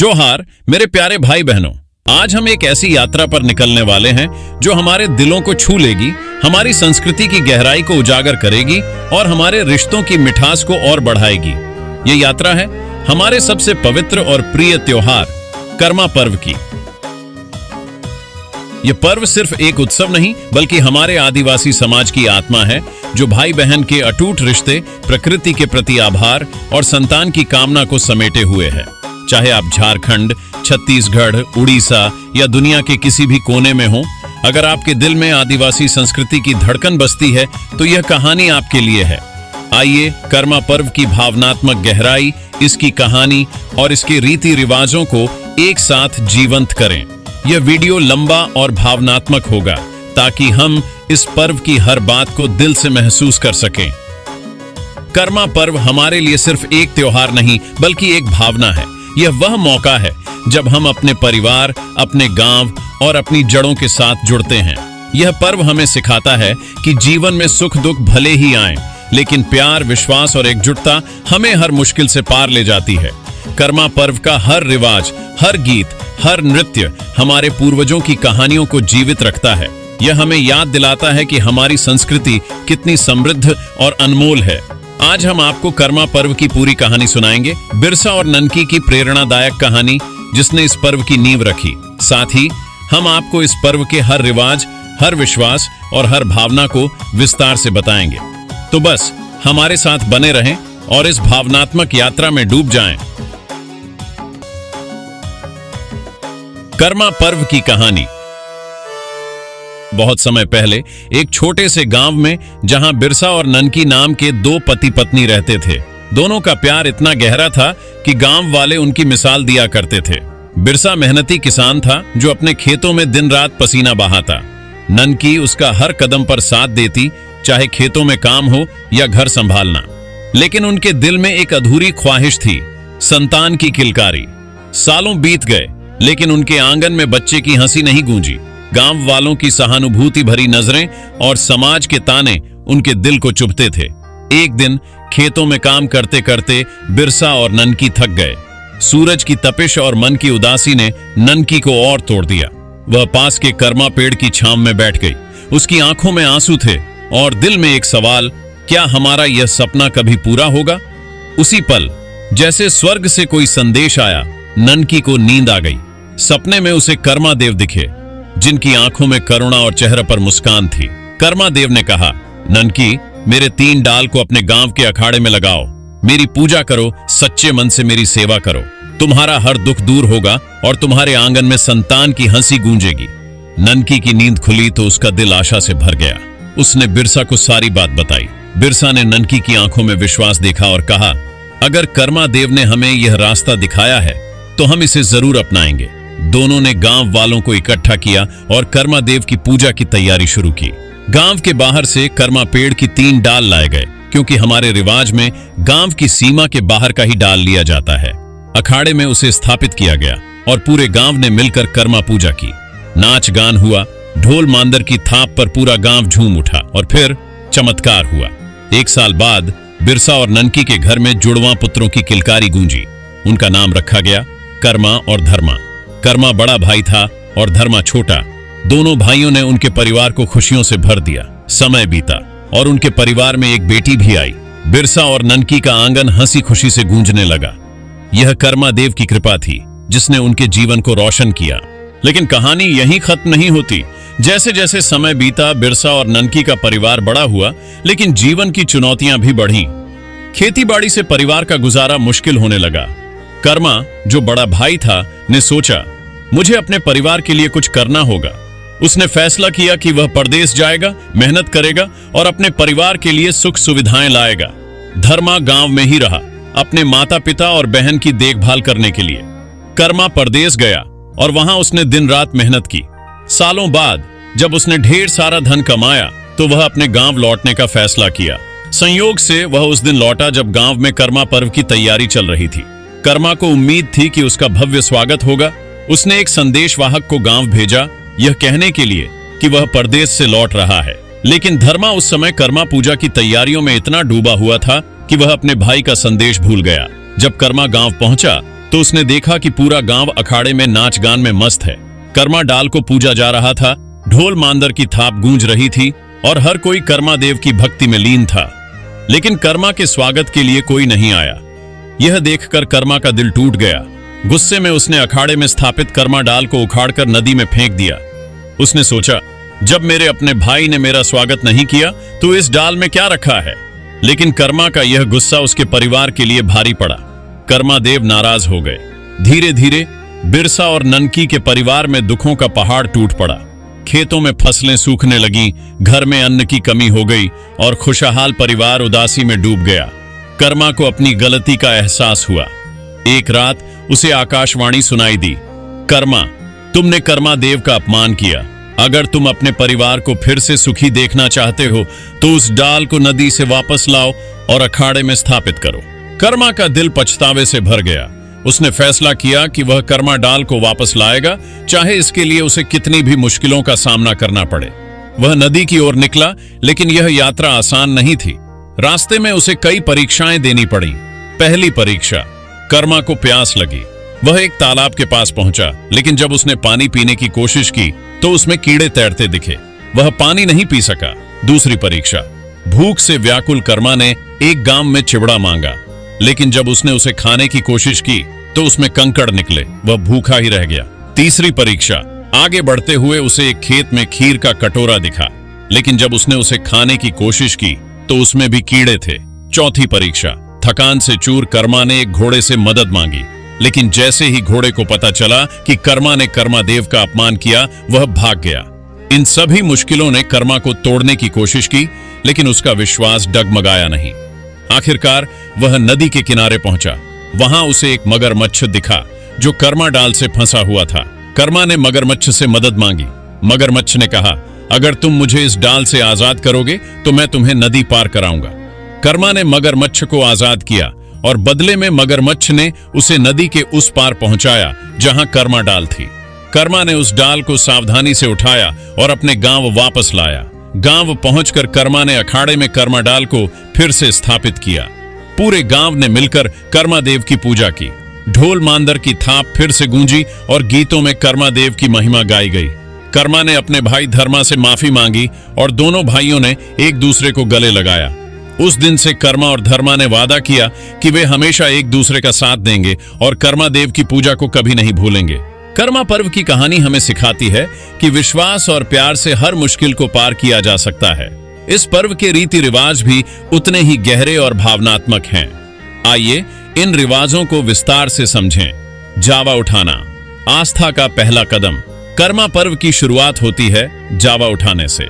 जोहार मेरे प्यारे भाई बहनों, आज हम एक ऐसी यात्रा पर निकलने वाले हैं जो हमारे दिलों को छू लेगी, हमारी संस्कृति की गहराई को उजागर करेगी और हमारे रिश्तों की मिठास को और बढ़ाएगी। ये यात्रा है हमारे सबसे पवित्र और प्रिय त्योहार कर्मा पर्व की। यह पर्व सिर्फ एक उत्सव नहीं बल्कि हमारे आदिवासी समाज की आत्मा है, जो भाई बहन के अटूट रिश्ते, प्रकृति के प्रति आभार और संतान की कामना को समेटे हुए है। चाहे आप झारखंड, छत्तीसगढ़, उड़ीसा या दुनिया के किसी भी कोने में हो, अगर आपके दिल में आदिवासी संस्कृति की धड़कन बसती है तो यह कहानी आपके लिए है। आइए कर्मा पर्व की भावनात्मक गहराई, इसकी कहानी और इसके रीति रिवाजों को एक साथ जीवंत करें। यह वीडियो लंबा और भावनात्मक होगा ताकि हम इस पर्व की हर बात को दिल से महसूस कर सकें। कर्मा पर्व हमारे लिए सिर्फ एक त्योहार नहीं बल्कि एक भावना है। यह वह मौका है जब हम अपने परिवार, अपने गांव और अपनी जड़ों के साथ जुड़ते हैं। यह पर्व हमें सिखाता है कि जीवन में सुख दुख भले ही आए, लेकिन प्यार, विश्वास और एकजुटता हमें हर मुश्किल से पार ले जाती है। कर्मा पर्व का हर रिवाज, हर गीत, हर नृत्य हमारे पूर्वजों की कहानियों को जीवित रखता है। यह हमें याद दिलाता है कि हमारी संस्कृति कितनी समृद्ध और अनमोल है। आज हम आपको कर्मा पर्व की पूरी कहानी सुनाएंगे, बिरसा और ननकी की प्रेरणादायक कहानी जिसने इस पर्व की नींव रखी। साथ ही हम आपको इस पर्व के हर रिवाज, हर विश्वास और हर भावना को विस्तार से बताएंगे। तो बस हमारे साथ बने रहें और इस भावनात्मक यात्रा में डूब जाएं। कर्मा पर्व की कहानी। बहुत समय पहले एक छोटे से गांव में, जहां बिरसा और ननकी नाम के दो पति पत्नी रहते थे। दोनों का प्यार इतना गहरा था कि गांव वाले उनकी मिसाल दिया करते थे। बिरसा मेहनती किसान था जो अपने खेतों में दिन रात पसीना बहाता। ननकी उसका हर कदम पर साथ देती, चाहे खेतों में काम हो या घर संभालना। लेकिन उनके दिल में एक अधूरी ख्वाहिश थी, संतान की किलकारी। सालों बीत गए लेकिन उनके आंगन में बच्चे की हंसी नहीं गूंजी। गांव वालों की सहानुभूति भरी नजरें और समाज के ताने उनके दिल को चुभते थे। एक दिन खेतों में काम करते करते बिरसा और ननकी थक गए। सूरज की तपिश और मन की उदासी ने ननकी को और तोड़ दिया। वह पास के कर्मा पेड़ की छांव में बैठ गई। उसकी आंखों में आंसू थे और दिल में एक सवाल, क्या हमारा यह सपना कभी पूरा होगा? उसी पल जैसे स्वर्ग से कोई संदेश आया, ननकी को नींद आ गई। सपने में उसे कर्मा देव दिखे, जिनकी आंखों में करुणा और चेहरे पर मुस्कान थी। कर्मा देव ने कहा, ननकी, मेरे 3 डाल को अपने गांव के अखाड़े में लगाओ। मेरी पूजा करो, सच्चे मन से मेरी सेवा करो। तुम्हारा हर दुख दूर होगा और तुम्हारे आंगन में संतान की हंसी गूंजेगी। ननकी की नींद खुली तो उसका दिल आशा से भर गया। उसने बिरसा को सारी बात बताई। बिरसा ने ननकी की आंखों में विश्वास देखा और कहा, अगर कर्मा देव ने हमें यह रास्ता दिखाया है तो हम इसे जरूर अपनाएंगे। दोनों ने गांव वालों को इकट्ठा किया और कर्मा देव की पूजा की तैयारी शुरू की। गांव के बाहर से कर्मा पेड़ की 3 डाल लाए गए, क्योंकि हमारे रिवाज में गांव की सीमा के बाहर का ही डाल लिया जाता है। अखाड़े में उसे स्थापित किया गया और पूरे गांव ने मिलकर कर्मा पूजा की। नाच गान हुआ, ढोल मांदर की थाप पर पूरा गांव झूम उठा और फिर चमत्कार हुआ। 1 साल बाद बिरसा और ननकी के घर में जुड़वां पुत्रों की किलकारी गूंजी। उनका नाम रखा गया कर्मा और धर्मा। कर्मा बड़ा भाई था और धर्मा छोटा। दोनों भाइयों ने उनके परिवार को खुशियों से भर दिया। समय बीता और उनके परिवार में एक बेटी भी आई। बिरसा और ननकी का आंगन हंसी खुशी से गूंजने लगा। यह कर्मा देव की कृपा थी जिसने उनके जीवन को रोशन किया। लेकिन कहानी यहीं खत्म नहीं होती। जैसे जैसे समय बीता, बिरसा और ननकी का परिवार बड़ा हुआ, लेकिन जीवन की चुनौतियां भी बढ़ी। खेतीबाड़ी से परिवार का गुजारा मुश्किल होने लगा। कर्मा, जो बड़ा भाई था, ने सोचा, मुझे अपने परिवार के लिए कुछ करना होगा। उसने फैसला किया कि वह परदेश जाएगा, मेहनत करेगा और अपने परिवार के लिए सुख सुविधाएं लाएगा। धर्मा गांव में ही रहा, अपने माता पिता और बहन की देखभाल करने के लिए। कर्मा परदेश गया और वहां उसने दिन रात मेहनत की। सालों बाद जब उसने ढेर सारा धन कमाया तो वह अपने गांव लौटने का फैसला किया। संयोग से वह उस दिन लौटा जब गांव में कर्मा पर्व की तैयारी चल रही थी। कर्मा को उम्मीद थी कि उसका भव्य स्वागत होगा। उसने एक संदेशवाहक को गांव भेजा, यह कहने के लिए कि वह परदेश से लौट रहा है। लेकिन धर्मा उस समय कर्मा पूजा की तैयारियों में इतना डूबा हुआ था कि वह अपने भाई का संदेश भूल गया। जब कर्मा गांव पहुंचा तो उसने देखा कि पूरा गांव अखाड़े में नाच गान में मस्त है। कर्मा डाल को पूजा जा रहा था, ढोल मांदर की थाप गूंज रही थी और हर कोई कर्मा देव की भक्ति में लीन था। लेकिन कर्मा के स्वागत के लिए कोई नहीं आया। यह देखकर कर्मा का दिल टूट गया। गुस्से में उसने अखाड़े में स्थापित कर्मा डाल को उखाड़कर नदी में फेंक दिया। उसने सोचा, जब मेरे अपने भाई ने मेरा स्वागत नहीं किया तो इस डाल में क्या रखा है। लेकिन कर्मा का यह गुस्सा उसके परिवार के लिए भारी पड़ा। कर्मा देव नाराज हो गए। धीरे धीरे बिरसा और ननकी के परिवार में दुखों का पहाड़ टूट पड़ा। खेतों में फसलें सूखने लगी, घर में अन्न की कमी हो गई और खुशहाल परिवार उदासी में डूब गया। कर्मा को अपनी गलती का एहसास हुआ। एक रात उसे आकाशवाणी सुनाई दी, कर्मा, तुमने कर्मा देव का अपमान किया। अगर तुम अपने परिवार को फिर से सुखी देखना चाहते हो तो उस डाल को नदी से वापस लाओ और अखाड़े में स्थापित करो। कर्मा का दिल पछतावे से भर गया। उसने फैसला किया कि वह कर्मा डाल को वापस लाएगा, चाहे इसके लिए उसे कितनी भी मुश्किलों का सामना करना पड़े। वह नदी की ओर निकला, लेकिन यह यात्रा आसान नहीं थी। रास्ते में उसे कई परीक्षाएं देनी पड़ी। पहली परीक्षा, कर्मा को प्यास लगी। वह एक तालाब के पास पहुंचा, लेकिन जब उसने पानी पीने की कोशिश की तो उसमें कीड़े तैरते दिखे। वह पानी नहीं पी सका। दूसरी परीक्षा, भूख से व्याकुल कर्मा ने एक गांव में चिवड़ा मांगा, लेकिन जब उसने उसे खाने की कोशिश की तो उसमें कंकड़ निकले। वह भूखा ही रह गया। तीसरी परीक्षा, आगे बढ़ते हुए उसे एक खेत में खीर का कटोरा दिखा, लेकिन जब उसने उसे खाने की कोशिश की तो उसमें भी कीड़े थे। चौथी परीक्षा, थकान से चूर कर्मा ने एक घोड़े से मदद मांगी, लेकिन जैसे ही घोड़े को पता चला कि कर्मा ने कर्मा देव का अपमान किया, वह भाग गया। इन सभी मुश्किलों ने कर्मा को तोड़ने की कोशिश की, लेकिन उसका विश्वास डगमगाया नहीं। आखिरकार वह नदी के किनारे पहुंचा। वहां उसे एक मगरमच्छ दिखा जो कर्मा डाल से फंसा हुआ था। कर्मा ने मगरमच्छ से मदद मांगी। मगरमच्छ ने कहा, अगर तुम मुझे इस डाल से आजाद करोगे तो मैं तुम्हें नदी पार कराऊंगा। कर्मा ने मगरमच्छ को आजाद किया और बदले में मगरमच्छ ने उसे नदी के उस पार पहुंचाया जहां कर्मा डाल थी। कर्मा ने उस डाल को सावधानी से उठाया और अपने गांव वापस लाया। गांव पहुंचकर कर्मा ने अखाड़े में कर्मा डाल को फिर से स्थापित किया। पूरे गांव ने मिलकर कर्मा देव की पूजा की। ढोल मांदर की थाप फिर से गूंजी और गीतों में कर्मा देव की महिमा गाई गई। कर्मा ने अपने भाई धर्मा से माफी मांगी और दोनों भाइयों ने एक दूसरे को गले लगाया। उस दिन से कर्मा और धर्मा ने वादा किया कि वे हमेशा एक दूसरे का साथ देंगे और कर्मा देव की पूजा को कभी नहीं भूलेंगे। कर्मा पर्व की कहानी हमें सिखाती है कि विश्वास और प्यार से हर मुश्किल को पार किया जा सकता है। इस पर्व के रीति रिवाज भी उतने ही गहरे और भावनात्मक हैं। आइए इन रिवाजों को विस्तार से समझें। जावा उठाना, आस्था का पहला कदम। कर्मा पर्व की शुरुआत होती है जावा उठाने से।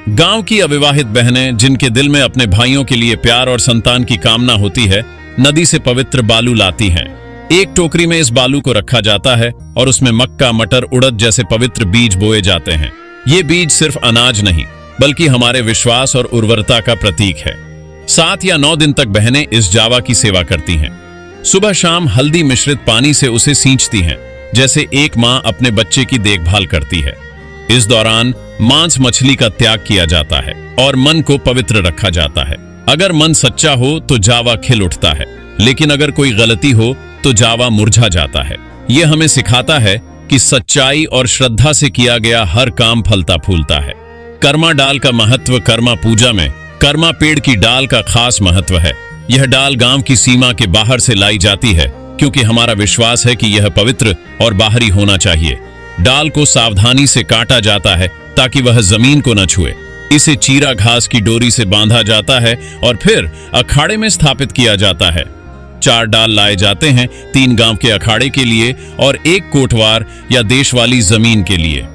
गांव की अविवाहित बहनें, जिनके दिल में अपने भाइयों के लिए प्यार और संतान की कामना होती है, नदी से पवित्र बालू लाती हैं। एक टोकरी में इस बालू को रखा जाता है और उसमें मक्का, मटर, उड़द जैसे पवित्र बीज बोए जाते हैं। ये बीज सिर्फ अनाज नहीं, बल्कि हमारे विश्वास और उर्वरता का प्रतीक है। 7 या 9 दिन तक बहनें इस जावा की सेवा करती हैं। सुबह शाम हल्दी मिश्रित पानी से उसे सींचती हैं, जैसे एक माँ अपने बच्चे की देखभाल करती है। इस दौरान मांस मछली का त्याग किया जाता है और मन को पवित्र रखा जाता है। अगर मन सच्चा हो तो जावा खिल उठता है, लेकिन अगर कोई गलती हो तो जावा मुरझा जाता है। यह हमें सिखाता है कि सच्चाई और श्रद्धा से किया गया हर काम फलता फूलता है। कर्मा डाल का महत्व। कर्मा पूजा में कर्मा पेड़ की डाल का खास महत्व है। यह डाल गांव की सीमा के बाहर से लाई जाती है, क्योंकि हमारा विश्वास है कि यह पवित्र और बाहरी होना चाहिए। डाल को सावधानी से काटा जाता है ताकि वह जमीन को न छुए। इसे चीरा घास की डोरी से बांधा जाता है और फिर अखाड़े में स्थापित किया जाता है। 4 डाल लाए जाते हैं, 3 गांव के अखाड़े के लिए और 1 कोटवार या देश वाली जमीन के लिए।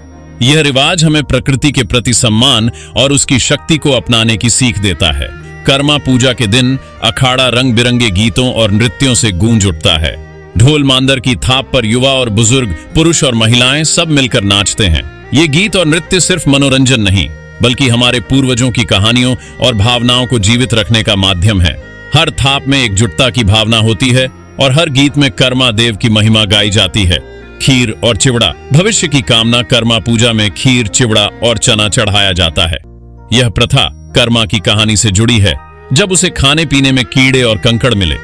यह रिवाज हमें प्रकृति के प्रति सम्मान और उसकी शक्ति को अपनाने की सीख देता है। कर्मा पूजा के दिन अखाड़ा रंग बिरंगे गीतों और नृत्यों से गूंज उठता है। ढोल मांदर की थाप पर युवा और बुजुर्ग, पुरुष और महिलाएं सब मिलकर नाचते हैं। ये गीत और नृत्य सिर्फ मनोरंजन नहीं, बल्कि हमारे पूर्वजों की कहानियों और भावनाओं को जीवित रखने का माध्यम है। हर थाप में एकजुटता की भावना होती है और हर गीत में कर्मा देव की महिमा गाई जाती है। खीर और चिवड़ा। भविष्य की कामना कर्मा पूजा में खीर, चिवड़ा और चना चढ़ाया जाता है। यह प्रथा कर्मा की कहानी से जुड़ी है, जब उसे खाने पीने में कीड़े और कंकड़ मिले।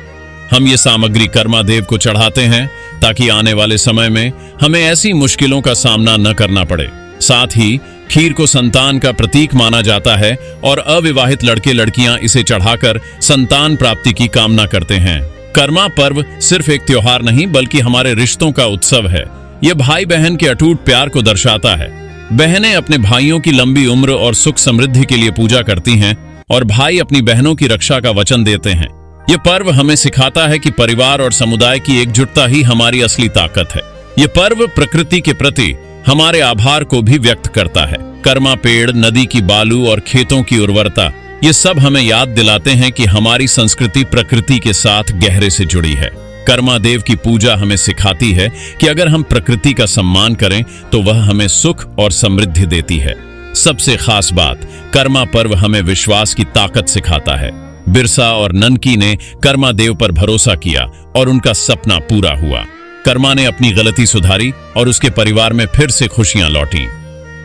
हम ये सामग्री कर्मा देव को चढ़ाते हैं ताकि आने वाले समय में हमें ऐसी मुश्किलों का सामना न करना पड़े। साथ ही खीर को संतान का प्रतीक माना जाता है और अविवाहित लड़के लड़कियां इसे चढ़ाकर संतान प्राप्ति की कामना करते हैं। कर्मा पर्व सिर्फ एक त्योहार नहीं बल्कि हमारे रिश्तों का उत्सव है। यह भाई बहन के अटूट प्यार को दर्शाता है। बहनें अपने भाइयों की लंबी उम्र और सुख समृद्धि के लिए पूजा करती हैं और भाई अपनी बहनों की रक्षा का वचन देते हैं। यह पर्व हमें सिखाता है कि परिवार और समुदाय की एकजुटता ही हमारी असली ताकत है। यह पर्व प्रकृति के प्रति हमारे आभार को भी व्यक्त करता है। कर्मा पेड़, नदी की बालू और खेतों की उर्वरता, ये सब हमें याद दिलाते हैं कि हमारी संस्कृति प्रकृति के साथ गहरे से जुड़ी है। कर्मा देव की पूजा हमें सिखाती है कि अगर हम प्रकृति का सम्मान करें तो वह हमें सुख और समृद्धि देती है। सबसे खास बात, कर्मा पर्व हमें विश्वास की ताकत सिखाता है। बिरसा और ननकी ने कर्मा देव पर भरोसा किया और उनका सपना पूरा हुआ। कर्मा ने अपनी गलती सुधारी और उसके परिवार में फिर से खुशियां लौटी।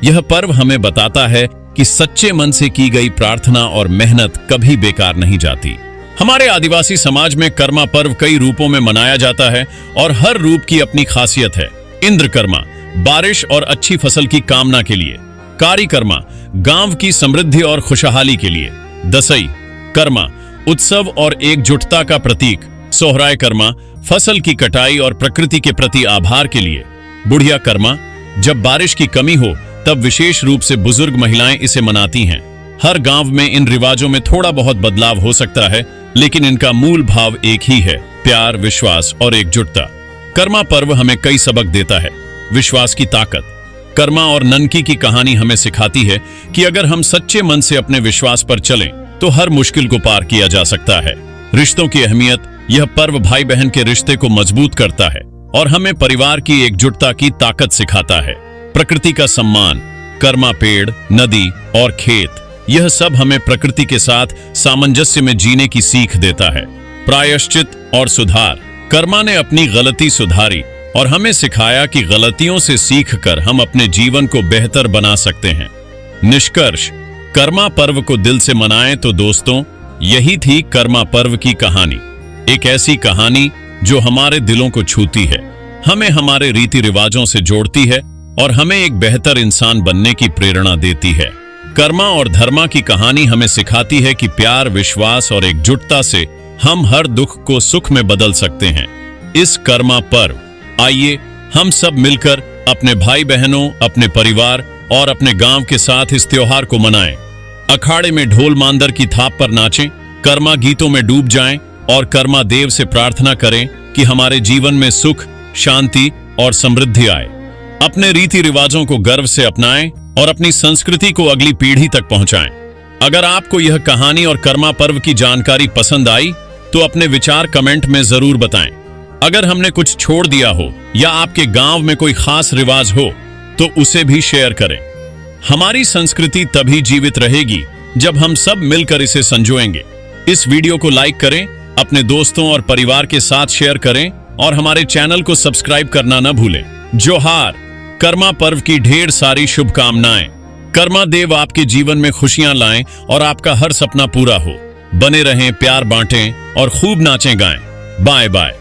यह पर्व हमें बताता है कि सच्चे मन से की गई प्रार्थना और मेहनत कभी बेकार नहीं जाती। हमारे आदिवासी समाज में कर्मा पर्व कई रूपों में मनाया जाता है और हर रूप की अपनी खासियत है। इंद्रकर्मा, बारिश और अच्छी फसल की कामना के लिए। कारीकर्मा, गांव की समृद्धि और खुशहाली के लिए। दसई कर्मा, उत्सव और एकजुटता का प्रतीक। सोहराय कर्मा, फसल की कटाई और प्रकृति के प्रति आभार के लिए। बुढ़िया कर्मा, जब बारिश की कमी हो तब विशेष रूप से बुजुर्ग महिलाएं इसे मनाती हैं। हर गांव में इन रिवाजों में थोड़ा बहुत बदलाव हो सकता है, लेकिन इनका मूल भाव एक ही है, प्यार, विश्वास और एकजुटता। कर्मा पर्व हमें कई सबक देता है। विश्वास की ताकत। कर्मा और ननकी की कहानी हमें सिखाती है कि अगर हम सच्चे मन से अपने विश्वास पर चलें तो हर मुश्किल को पार किया जा सकता है। रिश्तों की अहमियत। यह पर्व भाई बहन के रिश्ते को मजबूत करता है और हमें परिवार की एकजुटता की ताकत सिखाता है। प्रकृति का सम्मान। कर्मा पेड़, नदी और खेत, यह सब हमें प्रकृति के साथ सामंजस्य में जीने की सीख देता है। प्रायश्चित और सुधार। कर्मा ने अपनी गलती सुधारी और हमें सिखाया कि गलतियों से सीखकर हम अपने जीवन को बेहतर बना सकते हैं। निष्कर्ष, कर्मा पर्व को दिल से मनाएं तो दोस्तों, यही थी कर्मा पर्व की कहानी। एक ऐसी कहानी जो हमारे दिलों को छूती है, हमें हमारे रीति रिवाजों से जोड़ती है और हमें एक बेहतर इंसान बनने की प्रेरणा देती है। कर्मा और धर्मा की कहानी हमें सिखाती है कि प्यार, विश्वास और एकजुटता से हम हर दुख को सुख में बदल सकते हैं। इस कर्मा पर्व आइए हम सब मिलकर अपने भाई बहनों, अपने परिवार और अपने गांव के साथ इस त्योहार को मनाएं। अखाड़े में ढोल मांदर की थाप पर नाचें, कर्मा गीतों में डूब जाएं और कर्मा देव से प्रार्थना करें कि हमारे जीवन में सुख, शांति और समृद्धि आए। अपने रीति रिवाजों को गर्व से अपनाएं और अपनी संस्कृति को अगली पीढ़ी तक पहुंचाएं। अगर आपको यह कहानी और कर्मा पर्व की जानकारी पसंद आई तो अपने विचार कमेंट में जरूर बताएं। अगर हमने कुछ छोड़ दिया हो या आपके गांव में कोई खास रिवाज हो तो उसे भी शेयर करें। हमारी संस्कृति तभी जीवित रहेगी जब हम सब मिलकर इसे संजोएंगे। इस वीडियो को लाइक करें, अपने दोस्तों और परिवार के साथ शेयर करें और हमारे चैनल को सब्सक्राइब करना न भूलें। जोहार। कर्मा पर्व की ढेर सारी शुभकामनाएं। कर्मा देव आपके जीवन में खुशियां लाएं और आपका हर सपना पूरा हो। बने रहें, प्यार बांटें और खूब नाचें गाएं। Bye bye.